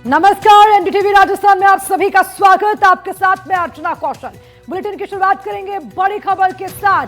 नमस्कार, एनडीटीवी राजस्थान में आप सभी का स्वागत। आपके साथ में अर्चना कौशल। बुलेटिन की शुरुआत करेंगे बड़ी खबर के साथ।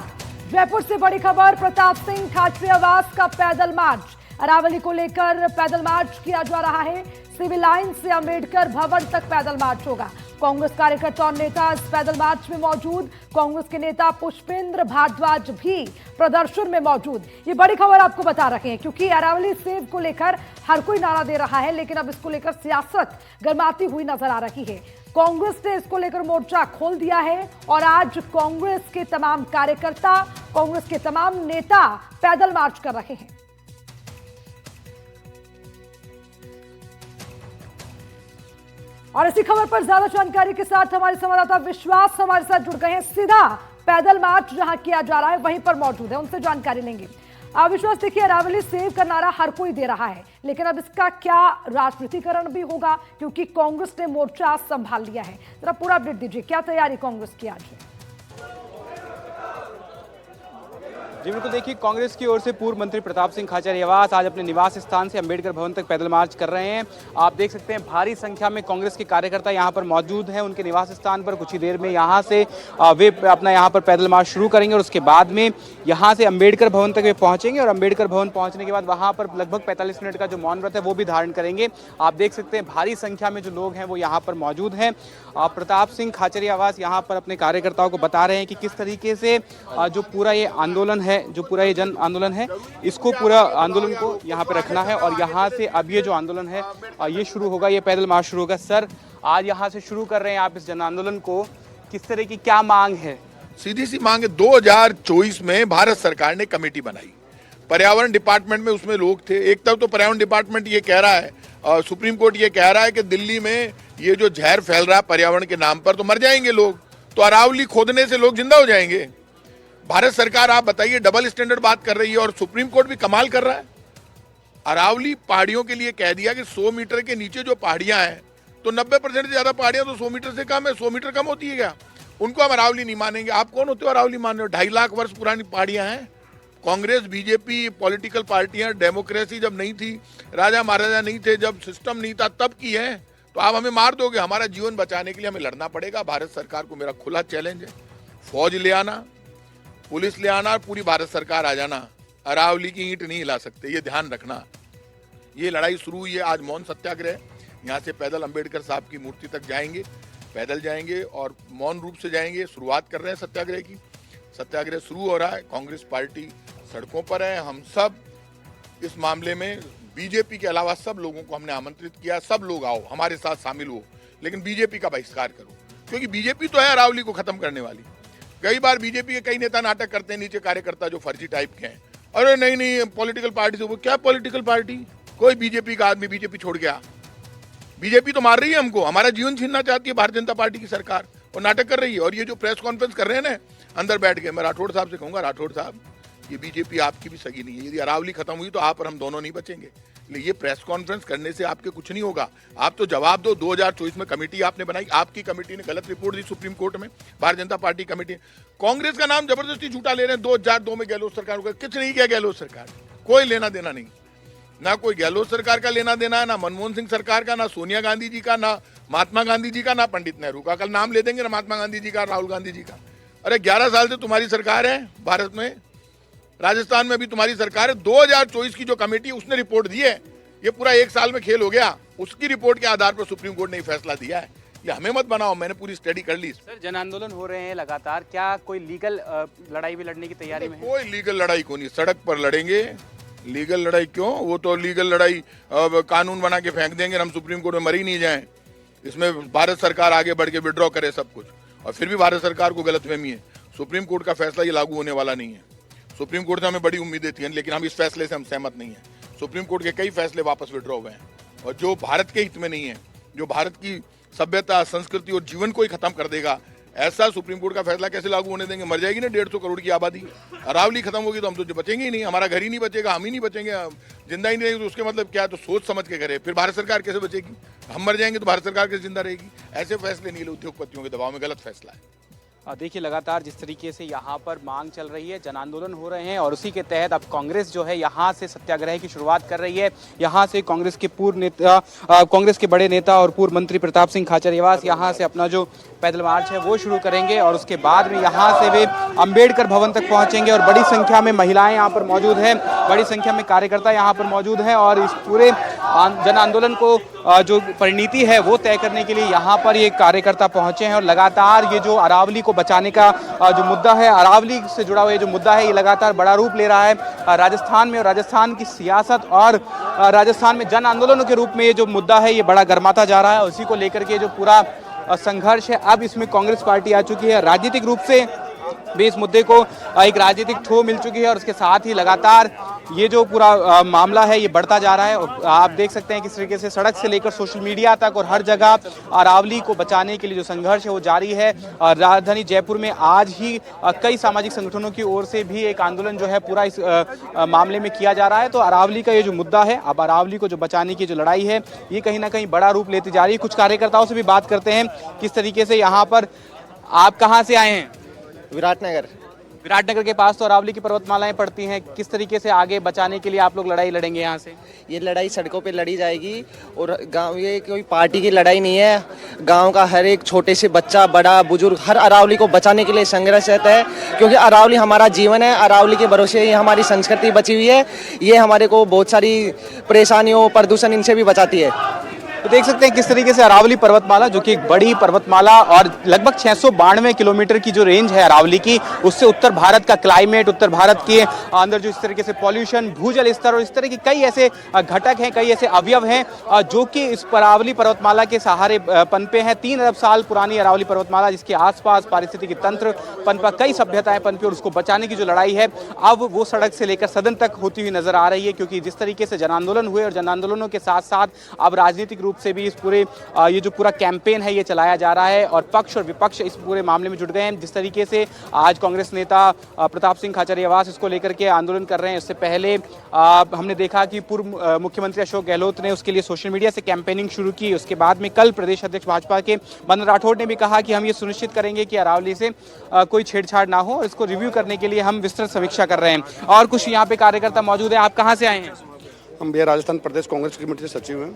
जयपुर से बड़ी खबर, प्रताप सिंह खाचरियावास का पैदल मार्च। अरावली को लेकर पैदल मार्च किया जा रहा है। सिविल लाइन से अंबेडकर भवन तक पैदल मार्च होगा। कांग्रेस कार्यकर्ता और नेता इस पैदल मार्च में मौजूद। कांग्रेस के नेता पुष्पेंद्र भारद्वाज भी प्रदर्शन में मौजूद। ये बड़ी खबर आपको बता रहे हैं क्योंकि अरावली सेव को लेकर हर कोई नारा दे रहा है, लेकिन अब इसको लेकर सियासत गर्माती हुई नजर आ रही है। कांग्रेस ने इसको लेकर मोर्चा खोल दिया है और आज कांग्रेस के तमाम कार्यकर्ता, कांग्रेस के तमाम नेता पैदल मार्च कर रहे हैं। और इसी खबर पर ज्यादा जानकारी के साथ हमारे संवाददाता विश्वास हमारे साथ जुड़ गए हैं। सीधा पैदल मार्च जहां किया जा रहा है वहीं पर मौजूद है, उनसे जानकारी लेंगे। विश्वास, देखिए, अरावली सेव का नारा हर कोई दे रहा है, लेकिन अब इसका क्या राजनीतिकरण भी होगा क्योंकि कांग्रेस ने मोर्चा संभाल लिया है। जरा पूरा अपडेट दीजिए, क्या तैयारी कांग्रेस की आज है? जी बिल्कुल, देखिए, कांग्रेस की ओर से पूर्व मंत्री प्रताप सिंह खाचरियावास आज अपने निवास स्थान से अंबेडकर भवन तक पैदल मार्च कर रहे हैं। आप देख सकते हैं भारी संख्या में कांग्रेस के कार्यकर्ता यहां पर मौजूद हैं उनके निवास स्थान पर। कुछ ही देर में यहां से वे अपना यहां पर पैदल मार्च शुरू करेंगे और उसके बाद में यहां से अंबेडकर भवन तक वे पहुंचेंगे और अंबेडकर भवन पहुंचने के बाद वहां पर लगभग 45 मिनट का जो मौन व्रत है वो भी धारण करेंगे। आप देख सकते हैं भारी संख्या में जो लोग हैं वो यहाँ पर मौजूद हैं। प्रताप सिंह खाचरियावास यहाँ पर अपने कार्यकर्ताओं को बता रहे हैं कि किस तरीके से जो पूरा ये आंदोलन है, जो पूरा ये जन आंदोलन है, इसको पूरा आंदोलन को यहाँ पे रखना है और यहाँ से अब ये जो आंदोलन है ये शुरू होगा, ये पैदल मार्च शुरू होगा। सर, आज यहाँ से शुरू कर रहे हैं आप इस जन आंदोलन को, किस तरह की क्या मांग है? सीधी सी मांग है। 2024 में भारत सरकार ने कमेटी बनाई, पर्यावरण डिपार्टमेंट में उसमें लोग थे। एक तरफ तो पर्यावरण डिपार्टमेंट ये कह रहा है और सुप्रीम कोर्ट ये कह रहा है कि दिल्ली में ये जो जहर फैल रहा है पर्यावरण के नाम पर तो मर जाएंगे लोग, तो अरावली खोदने से लोग जिंदा हो जाएंगे। भारत सरकार, आप बताइए, डबल स्टैंडर्ड बात कर रही है और सुप्रीम कोर्ट भी कमाल कर रहा है। अरावली पहाड़ियों के लिए कह दिया कि 100 मीटर के नीचे जो पहाड़ियां हैं तो 90% से ज्यादा पहाड़ियां तो 100 मीटर से कम है। 100 मीटर कम होती है क्या? उनको हम अरावली नहीं मानेंगे। आप कौन होते हो अरावली मान रहे हो? 2.5 लाख वर्ष पुरानी पहाड़ियां हैं। कांग्रेस, बीजेपी, पॉलिटिकल पार्टियां, डेमोक्रेसी जब नहीं थी, राजा महाराजा नहीं थे, जब सिस्टम नहीं था, तब की है। तो आप हमें मार दोगे? हमारा जीवन बचाने के लिए हमें लड़ना पड़ेगा। भारत सरकार को मेरा खुला चैलेंज है, फौज ले आना, पुलिस ले आना, पूरी भारत सरकार आ जाना। अरावली की ईंट नहीं हिला सकते, ये ध्यान रखना। ये लड़ाई शुरू हुई है आज मौन सत्याग्रह। यहाँ से पैदल अंबेडकर साहब की मूर्ति तक जाएंगे, पैदल जाएंगे और मौन रूप से जाएंगे। शुरुआत कर रहे हैं सत्याग्रह की। सत्याग्रह शुरू हो रहा है, कांग्रेस पार्टी सड़कों पर है। हम सब इस मामले में, बीजेपी के अलावा सब लोगों को हमने आमंत्रित किया, सब लोग आओ, हमारे साथ शामिल हो, लेकिन बीजेपी का बहिष्कार करो, क्योंकि बीजेपी तो है अरावली को खत्म करने वाली। कई बार बीजेपी के कई नेता नाटक करते हैं, नीचे कार्यकर्ता जो फर्जी टाइप के हैं, अरे नहीं नहीं पॉलिटिकल पार्टी से। वो क्या पॉलिटिकल पार्टी? कोई बीजेपी का आदमी बीजेपी छोड़ गया? बीजेपी तो मार रही है हमको, हमारा जीवन छीनना चाहती है भारतीय जनता पार्टी की सरकार और नाटक कर रही है। और ये जो प्रेस कॉन्फ्रेंस कर रहे हैं ना अंदर बैठ के, मैं राठौड़ साहब से कहूंगा, राठौड़ साहब, ये बीजेपी आपकी भी सगी नहीं है। यदि अरावली खत्म हुई तो आप और हम दोनों नहीं बचेंगे। ये प्रेस कॉन्फ्रेंस करने से आपके कुछ नहीं होगा। आप तो जवाब दो। 2024 में कमेटी आपने बनाई, आपकी कमेटी ने गलत रिपोर्ट दी सुप्रीम कोर्ट में, भारतीय जनता पार्टी कमेटी। कांग्रेस का नाम जबरदस्ती झूठा ले रहे हैं। 2002 में गहलोत सरकार को कुछ नहीं किया। गहलोत सरकार कोई लेना देना नहीं, ना कोई गहलोत सरकार का लेना देना है, ना मनमोहन सिंह सरकार का, ना सोनिया गांधी जी का, ना महात्मा गांधी जी का, ना पंडित नेहरू का। कल नाम ले देंगे ना महात्मा गांधी जी का, राहुल गांधी जी का। अरे 11 साल से तुम्हारी सरकार है भारत में, राजस्थान में भी तुम्हारी सरकार है। 2024 की जो कमेटी उसने रिपोर्ट दी है, ये पूरा 1 साल में खेल हो गया। उसकी रिपोर्ट के आधार पर सुप्रीम कोर्ट ने फैसला दिया है। ये हमें मत बनाओ, मैंने पूरी स्टडी कर ली। सर, जन आंदोलन हो रहे हैं लगातार, क्या कोई लीगल लड़ाई भी लड़ने की तैयारी में है? कोई लीगल लड़ाई को नहीं, सड़क पर लड़ेंगे। लीगल लड़ाई क्यों? वो तो लीगल लड़ाई कानून बना के फेंक देंगे, हम सुप्रीम कोर्ट में मर ही नहीं जाए। इसमें भारत सरकार आगे बढ़ के विड्रॉ करे सब कुछ, और फिर भी भारत सरकार को गलतफहमी है। सुप्रीम कोर्ट का फैसला ये लागू होने वाला नहीं है। सुप्रीम कोर्ट से हमें बड़ी उम्मीदें थी, लेकिन हम इस फैसले से हम सहमत नहीं है। सुप्रीम कोर्ट के कई फैसले वापस विड्रॉ हुए हैं और जो भारत के हित में नहीं है, जो भारत की सभ्यता, संस्कृति और जीवन को ही खत्म कर देगा, ऐसा सुप्रीम कोर्ट का फैसला कैसे लागू होने देंगे? मर जाएगी ना 150 करोड़ की आबादी। अरावली खत्म होगी तो हम तो बचेंगे ही नहीं, हमारा घर ही नहीं बचेगा, हम ही नहीं बचेंगे, जिंदा ही नहीं रहेंगे। तो उसके मतलब क्या? तो सोच समझ के करे। फिर भारत सरकार कैसे बचेगी? हम मर जाएंगे तो भारत सरकार कैसे जिंदा रहेगी? ऐसे फैसले नहीं ले उद्योगपतियों के दबाव में, गलत फैसला है। देखिए लगातार जिस तरीके से यहाँ पर मांग चल रही है, जन आंदोलन हो रहे हैं और उसी के तहत अब कांग्रेस जो है यहाँ से सत्याग्रह की शुरुआत कर रही है। यहाँ से कांग्रेस के पूर्व नेता, कांग्रेस के बड़े नेता और पूर्व मंत्री प्रताप सिंह खाचरियावास यहाँ से अपना जो पैदल मार्च है वो शुरू करेंगे और उसके बाद में यहाँ से वे अंबेडकर भवन तक पहुँचेंगे और बड़ी संख्या में महिलाएं यहाँ पर मौजूद हैं, बड़ी संख्या में कार्यकर्ता यहाँ पर मौजूद हैं और इस पूरे जन आंदोलन को जो परिणति है वो तय करने के लिए यहाँ पर ये कार्यकर्ता पहुँचे हैं और लगातार ये जो अरावली को बचाने का जो मुद्दा है, अरावली से जुड़ा हुआ ये जो मुद्दा है, ये लगातार बड़ा रूप ले रहा है राजस्थान में और राजस्थान की सियासत और राजस्थान में जन आंदोलनों के रूप में ये जो मुद्दा है ये बड़ा गर्माता जा रहा है। उसी को लेकर के जो पूरा संघर्ष है, अब इसमें कांग्रेस पार्टी आ चुकी है, राजनीतिक रूप से भी इस मुद्दे को एक राजनीतिक ठो मिल चुकी है और उसके साथ ही लगातार ये जो पूरा मामला है ये बढ़ता जा रहा है। और आप देख सकते हैं किस तरीके से सड़क से लेकर सोशल मीडिया तक और हर जगह अरावली को बचाने के लिए जो संघर्ष है वो जारी है। राजधानी जयपुर में आज ही कई सामाजिक संगठनों की ओर से भी एक आंदोलन जो है पूरा इस मामले में किया जा रहा है। तो अरावली का ये जो मुद्दा है, अब अरावली को जो बचाने की जो लड़ाई है ये कहीं ना कहीं बड़ा रूप लेती जा रही है। कुछ कार्यकर्ताओं से भी बात करते हैं किस तरीके से यहाँ पर। आप कहाँ से आए हैं? विराटनगर। विराटनगर के पास तो अरावली की पर्वतमालाएं पड़ती हैं, किस तरीके से आगे बचाने के लिए आप लोग लड़ाई लड़ेंगे यहाँ से? ये लड़ाई सड़कों पे लड़ी जाएगी और गांव, ये कोई पार्टी की लड़ाई नहीं है, गांव का हर एक छोटे से बच्चा बड़ा बुजुर्ग हर अरावली को बचाने के लिए संघर्ष रहता है, क्योंकि अरावली हमारा जीवन है, अरावली के भरोसे ही हमारी संस्कृति बची हुई है। ये हमारे को बहुत सारी परेशानियों, प्रदूषण इनसे भी बचाती है। तो देख सकते हैं किस तरीके से अरावली पर्वतमाला, जो कि एक बड़ी पर्वतमाला और लगभग 692 किलोमीटर की जो रेंज है अरावली की, उससे उत्तर भारत का क्लाइमेट, उत्तर भारत के अंदर जो इस तरीके से पॉल्यूशन, भूजल स्तर और इस तरह की कई ऐसे घटक हैं, कई ऐसे अवयव हैं जो कि इस अरावली पर्वतमाला के सहारे पनपे हैं। 3 अरब साल पुरानी अरावली पर्वतमाला, जिसके आसपास पारिस्थितिकी तंत्र पनपा, कई सभ्यताएं पनपी और उसको बचाने की जो लड़ाई है अब वो सड़क से लेकर सदन तक होती हुई नजर आ रही है। क्योंकि जिस तरीके से जन आंदोलन हुए और जन आंदोलनों के साथ साथ अब राजनीतिक रूप से भी इस पूरे ये जो पूरा कैंपेन है ये चलाया जा रहा है और पक्ष और विपक्ष इस पूरे मामले में जुट गए हैं। जिस तरीके से आज कांग्रेस नेता प्रताप सिंह खाचरियावास इसको लेकर के आंदोलन कर रहे हैं, इससे पहले हमने देखा कि पूर्व मुख्यमंत्री अशोक गहलोत ने उसके लिए सोशल मीडिया से कैंपेनिंग शुरू की। उसके बाद में कल प्रदेश अध्यक्ष भाजपा के मदन राठौड़ ने भी कहा कि हम ये सुनिश्चित करेंगे कि अरावली से कोई छेड़छाड़ ना हो और इसको रिव्यू करने के लिए हम विस्तृत समीक्षा कर रहे हैं। और कुछ यहाँ पे कार्यकर्ता मौजूद है। आप कहाँ से आए हैं? हम बिहार राजस्थान प्रदेश कांग्रेस कमेटी से सचिव हैं,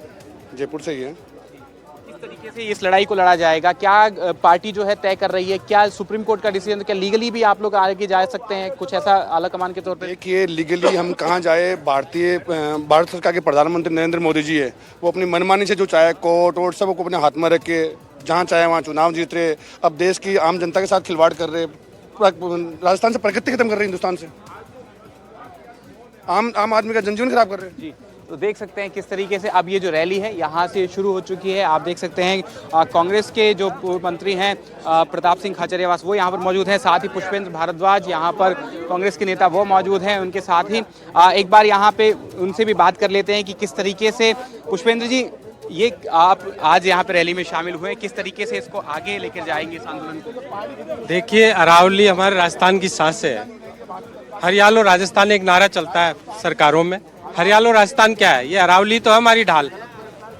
जयपुर से ही है। किस तरीके से इस लड़ाई को लड़ा जाएगा? क्या पार्टी जो है तय कर रही है? क्या सुप्रीम कोर्ट का डिसीजन, क्या लीगली भी आप लोग आगे जा सकते हैं? कुछ ऐसा आला कमान के तौर पे? देखिए, लीगली हम कहाँ जाए, भारत सरकार के प्रधानमंत्री नरेंद्र मोदी जी है, वो अपनी मनमानी से जो चाहे कोर्ट वोट सब को अपने हाथ में रख के जहाँ चाहे वहाँ चुनाव जीत रहे, अब देश की आम जनता के साथ खिलवाड़ कर रहे, राजस्थान से प्रकृति खत्म कर रहे, हिंदुस्तान से आम आदमी का जनजीवन खराब कर रहे हैं। तो देख सकते हैं किस तरीके से अब ये जो रैली है यहाँ से शुरू हो चुकी है। आप देख सकते हैं कांग्रेस के जो पूर्व मंत्री हैं प्रताप सिंह खाचरियावास वो यहाँ पर मौजूद हैं, साथ ही पुष्पेंद्र भारद्वाज यहाँ पर कांग्रेस के नेता वो मौजूद हैं। उनके साथ ही एक बार यहाँ पे उनसे भी बात कर लेते हैं कि किस तरीके से, पुष्पेंद्र जी, ये आप आज यहाँ पे रैली में शामिल हुए, किस तरीके से इसको आगे लेकर जाएंगे इस आंदोलन को? देखिए, अरावली हमारे राजस्थान की सांस है। हरियालो राजस्थान एक नारा चलता है सरकारों में, हरियालो राजस्थान क्या है? ये अरावली तो है हमारी ढाल।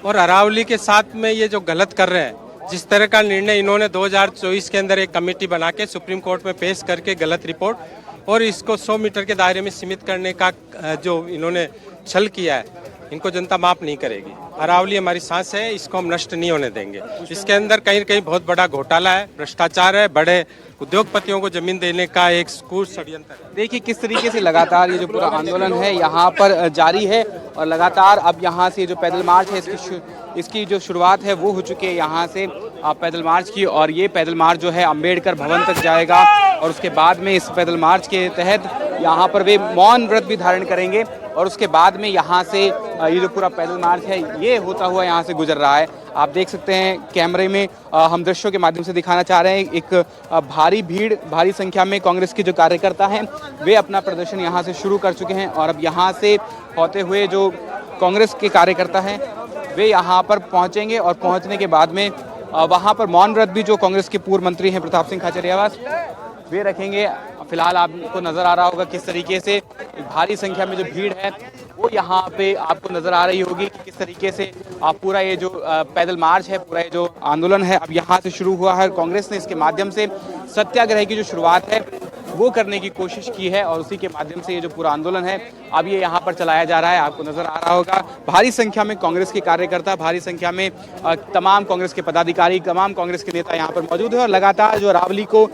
और अरावली के साथ में ये जो गलत कर रहे हैं, जिस तरह का निर्णय इन्होंने 2024 के अंदर एक कमेटी बना के सुप्रीम कोर्ट में पेश करके गलत रिपोर्ट, और इसको 100 मीटर के दायरे में सीमित करने का जो इन्होंने छल किया है, इनको जनता माफ नहीं करेगी। अरावली हमारी सांस है, इसको हम नष्ट नहीं होने देंगे। इसके अंदर कहीं कहीं बहुत बड़ा घोटाला है, भ्रष्टाचार है, बड़े उद्योगपतियों को जमीन देने का एक षड्यंत्र है। देखिए किस तरीके से लगातार ये जो पूरा आंदोलन है यहाँ पर जारी है और लगातार अब यहाँ से जो पैदल मार्च है इसकी जो शुरुआत है वो हो चुकी है यहाँ से पैदल मार्च की। और ये पैदल मार्च जो है अंबेडकर भवन तक जाएगा और उसके बाद में इस पैदल मार्च के तहत यहाँ पर वे मौन व्रत भी धारण करेंगे और उसके बाद में यहाँ से ये जो पूरा पैदल मार्च है ये होता हुआ यहाँ से गुजर रहा है। आप देख सकते हैं कैमरे में हम दृश्यों के माध्यम से दिखाना चाह रहे हैं, एक भारी भीड़, भारी संख्या में कांग्रेस के जो कार्यकर्ता हैं वे अपना प्रदर्शन यहाँ से शुरू कर चुके हैं। और अब यहाँ से होते हुए जो कांग्रेस के कार्यकर्ता हैं वे यहाँ पर पहुँचेंगे और पहुँचने के बाद में वहाँ पर मौन व्रत भी जो कांग्रेस के पूर्व मंत्री हैं प्रताप सिंह खाचरियावास वे रखेंगे। फिलहाल आपको नजर आ रहा होगा किस तरीके से भारी संख्या में जो भीड़ है वो यहाँ पे आपको नजर आ रही होगी कि किस तरीके से पूरा ये जो पैदल मार्च है, पूरा ये जो आंदोलन है अब यहाँ से शुरू हुआ है। कांग्रेस ने इसके माध्यम से सत्याग्रह की जो शुरुआत है वो करने की कोशिश की है और उसी के माध्यम से ये जो पूरा आंदोलन है अब ये यहाँ पर चलाया जा रहा है। आपको नजर आ रहा होगा भारी संख्या में कांग्रेस के कार्यकर्ता, भारी संख्या में तमाम कांग्रेस के पदाधिकारी, तमाम कांग्रेस के नेता यहाँ पर मौजूद है और लगातार जो अरावली को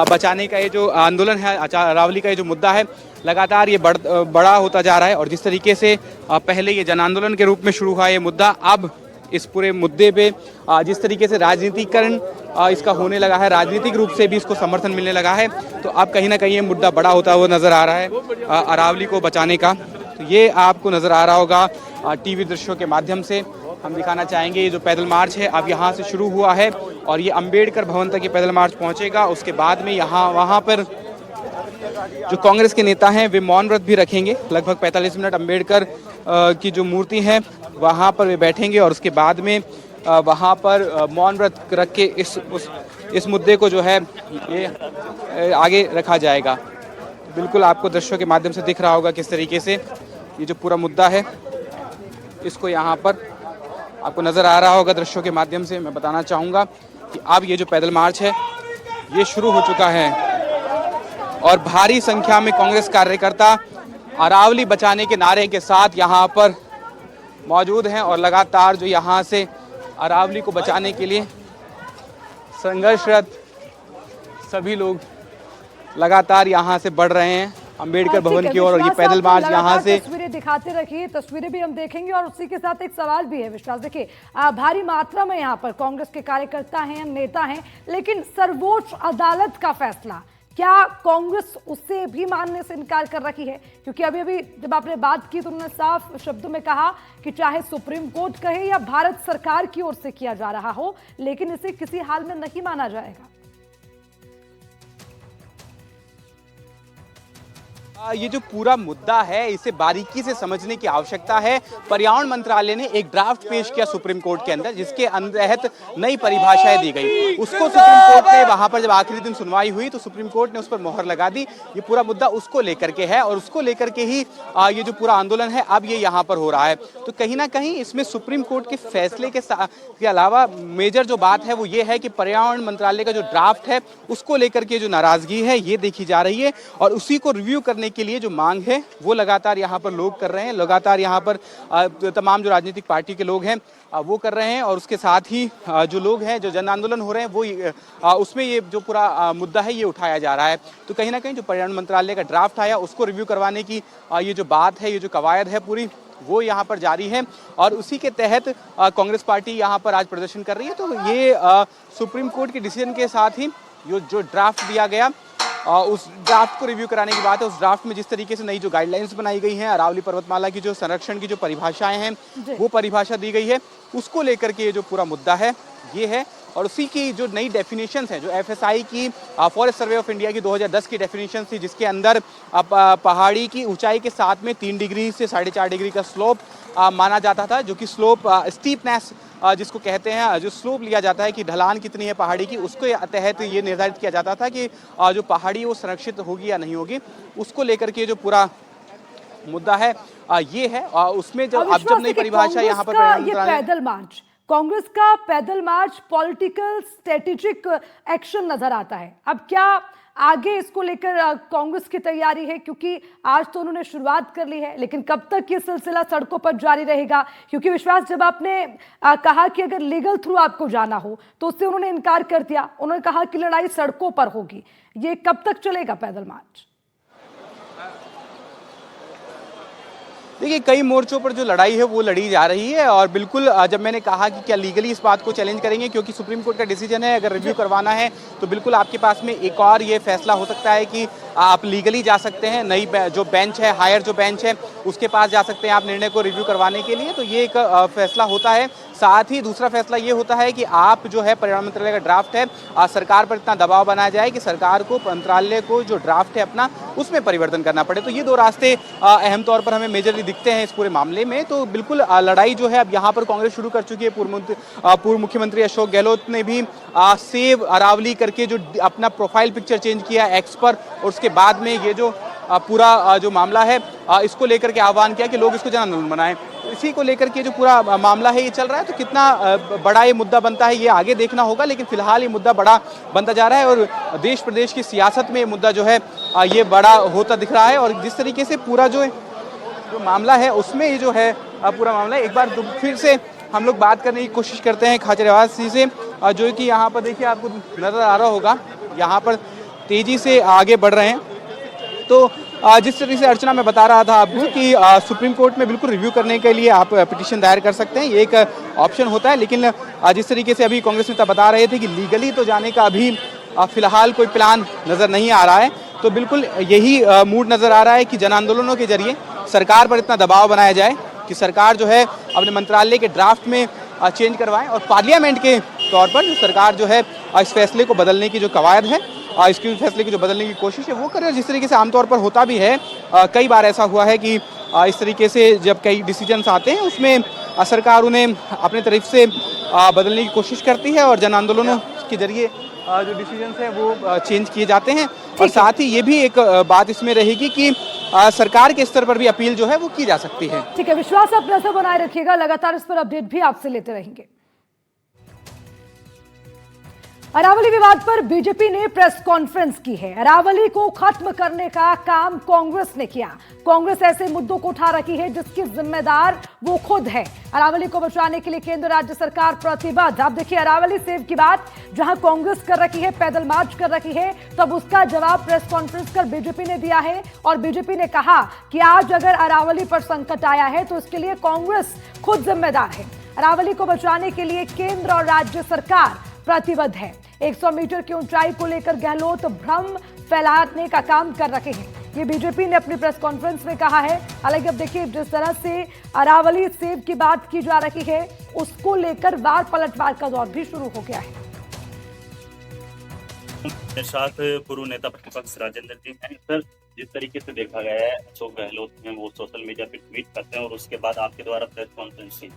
बचाने का ये जो आंदोलन है, अरावली का ये जो मुद्दा है लगातार ये बड़ा होता जा रहा है। और जिस तरीके से पहले ये जन आंदोलन के रूप में शुरू हुआ ये मुद्दा, अब इस पूरे मुद्दे पे जिस तरीके से राजनीतिकरण इसका होने लगा है, राजनीतिक रूप से भी इसको समर्थन मिलने लगा है, तो अब कहीं ना कहीं ये मुद्दा बड़ा होता हुआ नजर आ रहा है अरावली को बचाने का। तो ये आपको नजर आ रहा होगा टीवी दृश्यों के माध्यम से हम दिखाना चाहेंगे। ये जो पैदल मार्च है अब यहाँ से शुरू हुआ है और ये अंबेडकर भवन तक ये पैदल मार्च पहुँचेगा। उसके बाद में वहाँ पर जो कांग्रेस के नेता हैं वे मौन व्रत भी रखेंगे। लगभग 45 मिनट अंबेडकर की जो मूर्ति है वहाँ पर वे बैठेंगे और उसके बाद में वहाँ पर मौन व्रत रख के इस मुद्दे को जो है ये आगे रखा जाएगा। बिल्कुल आपको दृश्यों के माध्यम से दिख रहा होगा किस तरीके से ये जो पूरा मुद्दा है इसको यहाँ पर आपको नज़र आ रहा होगा दृश्यों के माध्यम से। मैं बताना चाहूँगा कि अब ये जो पैदल मार्च है ये शुरू हो चुका है और भारी संख्या में कांग्रेस कार्यकर्ता अरावली बचाने के नारे के साथ यहाँ पर मौजूद हैं और लगातार जो यहाँ से अरावली को बचाने के लिए संघर्षरत सभी लोग लगातार यहाँ से बढ़ रहे हैं अंबेडकर भवन की ओर। और ये पैदल मार्च यहाँ से तस्वीरें दिखाते रखिए, तस्वीरें भी हम देखेंगे और उसी के साथ एक सवाल भी है विश्वास। देखिए भारी मात्रा में यहाँ पर कांग्रेस के कार्यकर्ता हैं, नेता हैं, लेकिन सर्वोच्च अदालत का फैसला क्या कांग्रेस उससे भी मानने से इनकार कर रही है? क्योंकि अभी जब आपने बात की तो उन्होंने साफ शब्दों में कहा कि चाहे सुप्रीम कोर्ट कहे या भारत सरकार की ओर से किया जा रहा हो, लेकिन इसे किसी हाल में नहीं माना जाएगा। ये जो पूरा मुद्दा है इसे बारीकी से समझने की आवश्यकता है। पर्यावरण मंत्रालय ने एक ड्राफ्ट पेश किया सुप्रीम कोर्ट के अंदर जिसके तहत नई परिभाषाएं दी गई। उसको सुप्रीम कोर्ट ने वहां पर जब आखिरी दिन सुनवाई हुई तो सुप्रीम कोर्ट ने उस पर मोहर लगा दी। ये पूरा मुद्दा उसको लेकर के है और उसको लेकर के ही ये जो पूरा आंदोलन है अब ये यहाँ पर हो रहा है। तो कहीं ना कहीं इसमें सुप्रीम कोर्ट के फैसले के अलावा मेजर जो बात है वो ये है कि पर्यावरण मंत्रालय का जो ड्राफ्ट है उसको लेकर के जो नाराजगी है ये देखी जा रही है और उसी को रिव्यू करने के लिए जो मांग है वो लगातार यहाँ पर लोग कर रहे हैं। लगातार यहाँ पर तमाम जो राजनीतिक पार्टी के लोग हैं वो कर रहे हैं और उसके साथ ही जो लोग हैं जो जन आंदोलन हो रहे हैं वो उसमें ये जो पूरा मुद्दा है ये उठाया जा रहा है। तो कहीं ना कहीं जो पर्यावरण मंत्रालय का ड्राफ्ट आया उसको रिव्यू करवाने की ये जो बात है, ये जो कवायद है पूरी वो यहाँ पर जारी है और उसी के तहत कांग्रेस पार्टी यहाँ पर आज प्रदर्शन कर रही है। तो ये सुप्रीम कोर्ट के डिसीजन के साथ ही जो ड्राफ्ट दिया गया उस ड्राफ्ट को रिव्यू कराने की बात है। उस ड्राफ्ट में जिस तरीके से नई जो गाइडलाइंस बनाई गई हैं, अरावली पर्वतमाला की जो संरक्षण की जो परिभाषाएं हैं वो परिभाषा दी गई है, उसको लेकर के ये जो पूरा मुद्दा है ये है। और उसी की जो नई डेफिनेशंस हैं, जो एफएसआई की फॉरेस्ट सर्वे ऑफ इंडिया की 2010 की डेफिनेशन थी जिसके अंदर पहाड़ी की ऊंचाई के साथ में 3 डिग्री से 4.5 डिग्री का स्लोप माना जाता था, जो कि स्लोप स्टीपनेस जिसको कहते हैं, जो स्लोप लिया जाता है कि ढलान कितनी है पहाड़ी की, उसके तहत ये निर्धारित किया जाता था कि जो पहाड़ी वो संरक्षित होगी या नहीं होगी। उसको लेकर के जो पूरा मुद्दा है ये है। उसमें जब अब जब नई परिभाषा यहाँ पर पैदल मार्च, कांग्रेस का पैदल मार्च पॉलिटिकल स्ट्रेटेजिक एक्शन नजर आता है। अब क्या आगे इसको लेकर कांग्रेस की तैयारी है? क्योंकि आज तो उन्होंने शुरुआत कर ली है, लेकिन कब तक ये सिलसिला सड़कों पर जारी रहेगा? क्योंकि विश्वास, जब आपने कहा कि अगर लीगल थ्रू आपको जाना हो तो उससे उन्होंने इनकार कर दिया। उन्होंने कहा कि लड़ाई सड़कों पर होगी। ये कब तक चलेगा पैदल मार्च? देखिए, कई मोर्चों पर जो लड़ाई है वो लड़ी जा रही है और बिल्कुल जब मैंने कहा कि क्या लीगली इस बात को चैलेंज करेंगे, क्योंकि सुप्रीम कोर्ट का डिसीजन है, अगर रिव्यू करवाना है तो बिल्कुल आपके पास में एक और ये फैसला हो सकता है कि आप लीगली जा सकते हैं। नई जो बेंच है, हायर जो बेंच है, उसके पास जा सकते हैं आप निर्णय को रिव्यू करवाने के लिए। तो ये एक फैसला होता है। साथ ही दूसरा फैसला ये होता है कि आप जो है पर्यावरण मंत्रालय का ड्राफ्ट है, सरकार पर इतना दबाव बनाया जाए कि सरकार को मंत्रालय को जो ड्राफ्ट है अपना उसमें परिवर्तन करना पड़े। तो ये दो रास्ते अहम तौर पर हमें मेजरली दिखते हैं इस पूरे मामले में। तो बिल्कुल लड़ाई जो है अब यहाँ पर कांग्रेस शुरू कर चुकी है। पूर्व मुख्यमंत्री अशोक गहलोत ने भी सेव अरावली करके जो अपना प्रोफाइल पिक्चर चेंज किया एक्स पर, और उसके बाद में ये जो पूरा जो मामला है इसको लेकर के आह्वान किया कि लोग इसको जन आंदोलन बनाएं। इसी को लेकर के जो पूरा मामला है ये चल रहा है। तो कितना बड़ा ये मुद्दा बनता है ये आगे देखना होगा, लेकिन फिलहाल ये मुद्दा बड़ा बनता जा रहा है और देश प्रदेश की सियासत में ये मुद्दा जो है ये बड़ा होता दिख रहा है। और जिस तरीके से पूरा जो मामला है उसमें ये जो है पूरा मामला है, एक बार फिर से हम लोग बात करने की कोशिश करते हैं खाचरियावास जी से, जो कि यहाँ पर देखिए आपको नज़र आ रहा होगा, यहाँ पर तेज़ी से आगे बढ़ रहे हैं। तो जिस तरीके से अर्चना मैं बता रहा था आपको कि सुप्रीम कोर्ट में बिल्कुल रिव्यू करने के लिए आप पिटीशन दायर कर सकते हैं, ये एक ऑप्शन होता है। लेकिन जिस तरीके से अभी कांग्रेस नेता बता रहे थे कि लीगली तो जाने का अभी फिलहाल कोई प्लान नज़र नहीं आ रहा है, तो बिल्कुल यही मूड नज़र आ रहा है कि जन आंदोलनों के जरिए सरकार पर इतना दबाव बनाया जाए कि सरकार जो है अपने मंत्रालय के ड्राफ्ट में चेंज करवाएं और पार्लियामेंट के तौर पर जो सरकार जो है इस फैसले को बदलने की जो कवायद है, इसके फैसले की जो बदलने की कोशिश है वो करे। जिस तरीके से आमतौर पर होता भी है, कई बार ऐसा हुआ है कि इस तरीके से जब कई डिसीजंस आते हैं उसमें सरकार उन्हें अपने तरफ से बदलने की कोशिश करती है और जन आंदोलनों के जरिए जो डिसीजंस है वो चेंज किए जाते हैं। और साथ ही ये भी एक बात इसमें रहेगी कि सरकार के स्तर पर भी अपील जो है वो की जा सकती है। ठीक है, विश्वास आप नजर बनाए रखिएगा, लगातार इस पर अपडेट भी आपसे लेते रहेंगे। अरावली विवाद पर बीजेपी ने प्रेस कॉन्फ्रेंस की है। अरावली को खत्म करने का काम कांग्रेस ने किया। कांग्रेस ऐसे मुद्दों को उठा रखी है जिसकी जिम्मेदार वो खुद है। अरावली को बचाने के लिए केंद्र राज्य सरकार प्रतिबद्ध। आप देखिए अरावली सेव की बात जहां कांग्रेस कर रखी है, पैदल मार्च कर रखी है, तब उसका जवाब प्रेस कॉन्फ्रेंस कर बीजेपी ने दिया है। और बीजेपी ने कहा कि आज अगर अरावली पर संकट आया है तो इसके लिए कांग्रेस खुद जिम्मेदार है। अरावली को बचाने के लिए केंद्र और राज्य सरकार प्रतिबद्ध है। 100 मीटर की ऊंचाई को लेकर गहलोत भ्रम फैलाने का काम कर रहे हैं, ये बीजेपी ने अपनी प्रेस कॉन्फ्रेंस में कहा है। हालांकि अब देखिए जिस तरह से अरावली सेव की बात की जा रही है उसको लेकर वार पलटवार का दौर भी शुरू हो गया है। मेरे साथ पूर्व नेता प्रतिपक्ष राजेंद्र जी हैं। सर, जिस तरीके से देखा गया है अशोक गहलोत हैं वो सोशल मीडिया पे ट्वीट करते हैं और उसके बाद आपके द्वारा प्रेस कॉन्फ्रेंस की।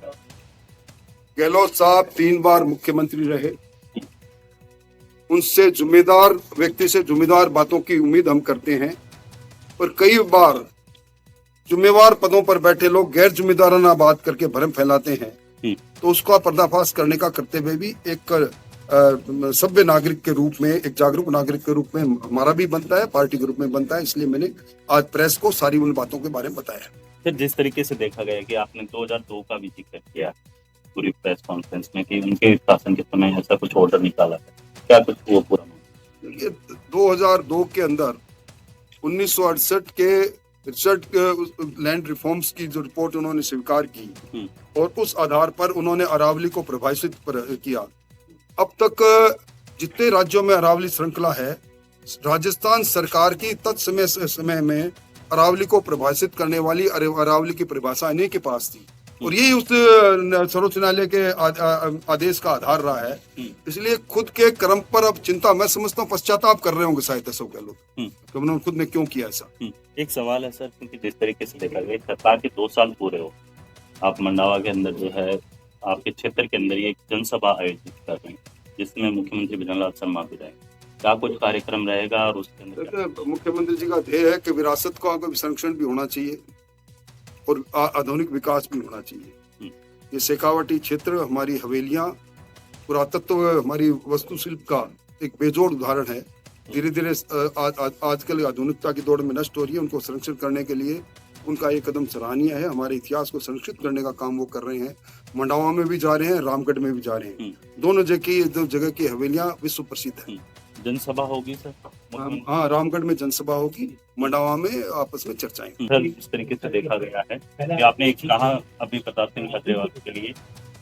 गहलोत साहब 3 बार मुख्यमंत्री रहे, उनसे जिम्मेदार व्यक्ति से जिम्मेदार बातों की उम्मीद हम करते हैं, और कई बार जिम्मेवार पदों पर बैठे लोग गैर जिम्मेदाराना बात करके भ्रम फैलाते हैं। तो उसका पर्दाफाश करने का करते हुए भी एक सभ्य नागरिक के रूप में, एक जागरूक नागरिक के रूप में हमारा भी बनता है, पार्टी के रूप में बनता है, इसलिए मैंने आज प्रेस को सारी उन बातों के बारे में बताया। सर, जिस तरीके से देखा गया कि आपने 2002 का भी जिक्र किया पूरी प्रेस कॉन्फ्रेंस में कि उनके शासन के समय ऐसा कुछ ऑर्डर निकाला है, क्या कुछ वो पूरा? 2002 के अंदर 1968 के रिचर्ड लैंड रिफॉर्म्स की जो रिपोर्ट उन्होंने स्वीकार की और उस आधार पर उन्होंने अरावली को परिभाषित किया। अब तक जितने राज्यों में अरावली श्रृंखला है, राजस्थान सरकार की तत्समय समय में अरावली को परिभाषित करने वाली अरावली की परिभाषा इन्हीं के पास थी और यही उस सर्वोच्च न्यायालय के आदेश का आधार रहा है। इसलिए खुद के कर्म पर अब चिंता, मैं समझता हूँ पश्चाताप कर रहे होंगे शायद अशोक गहलोत कि उन्होंने खुद ने क्यों किया ऐसा। एक सवाल है सर, क्योंकि जिस तरीके से देखा गया सरकार के 2 साल पूरे हो, आप मंडावा के अंदर जो है आपके क्षेत्र के अंदर एक जनसभा आयोजित कर रहे हैं जिसमें मुख्यमंत्री भजनलाल शर्मा भी रहेंगे, क्या कुछ कार्यक्रम रहेगा? और उसके अंदर मुख्यमंत्री जी का ध्येय है कि विरासत का संरक्षण भी होना चाहिए और आधुनिक विकास भी होना चाहिए। ये शेखावटी क्षेत्र, हमारी हवेलियां, पुरातत्व हमारी वास्तुशिल्प का एक बेजोड़ उदाहरण है। धीरे धीरे आजकल आधुनिकता की दौड़ में नष्ट हो रही है, उनको संरक्षित करने के लिए उनका ये कदम सराहनीय है। हमारे इतिहास को संरक्षित करने का काम वो कर रहे हैं। मंडावा में भी जा रहे हैं, रामगढ़ में भी जा रहे हैं। दोनों जगह की हवेलियां विश्व प्रसिद्ध है। जनसभा होगी सर? हाँ, रामगढ़ में जनसभा होगी, मंडावा में आपस में चर्चाएं। सर, इस तरीके से देखा गया है कि आपने एक कहा अभी प्रताप सिंह खाचरियावास के लिए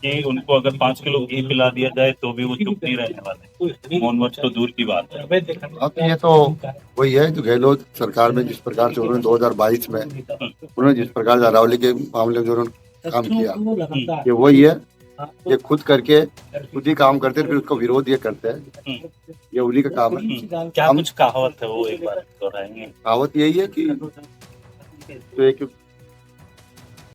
कि उनको अगर 5 किलो घी पिला दिया जाए तो भी वो चुप नहीं रहने वाले, मौन व्रत तो दूर की बात है। अब ये तो वही है जो गहलोत सरकार में जिस प्रकार से उन्होंने 2022 में उन्होंने जिस प्रकार से अरावली के मामले में जो उन्होंने काम किया, ये वही है। ये खुद करके खुद ही काम करते हैं, फिर उसका विरोध ये करते हैं, ये उन्हीं का काम है। क्या कुछ कहावत है वो एक बार दोहराएंगे? कहावत यही है कि तो एक